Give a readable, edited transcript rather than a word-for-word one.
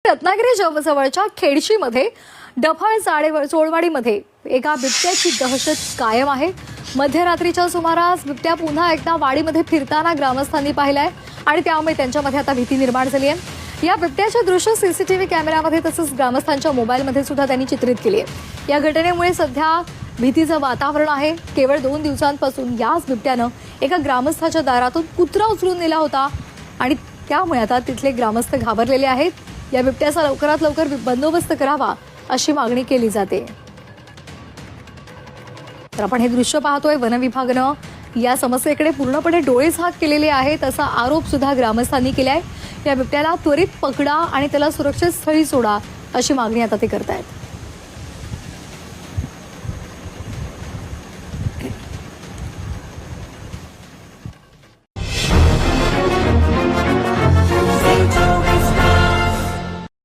रत्नागिरी जवळच्या खेडशीमध्ये डफळ चोळवाडीमध्ये एका बिबट्याची दहशत कायम आहे। मध्यरात्रीच्या सुमारास बिबट्या पुन्हा एकदा वाडीमध्ये फिरताना ग्रामस्थांनी पाहिलाय आणि त्यामुळे त्यांच्यामध्ये आता भीती निर्माण झाली आहे। या बिबट्याचे दृश्य सीसीटीव्ही कॅमेऱ्यामध्ये तसंच ग्रामस्थांच्या मोबाईलमध्ये सुद्धा त्यांनी चित्रित केली आहे। या घटनेमुळे सध्या भीतीचं वातावरण आहे। केवळ 2 दिवसांपासून याच बिबट्यानं एका ग्रामस्थाच्या दारातून कुत्रा उचलून नेला होता आणि त्यामुळे आता तिथले ग्रामस्थ घाबरलेले आहेत। या बिबट्याचा लवकरात लवकर बंदोबस्त करावा अशी मागणी केली जाते। तर आपण हे दृश्य पाहतोय, वन विभागानं या समस्येकडे पूर्णपणे डोळेझाक केलेले आहेत असा आरोप सुद्धा ग्रामस्थांनी केलाय। या बिबट्याला त्वरित पकडा आणि त्याला सुरक्षित स्थळी सोडा अशी मागणी आता ते करतायत।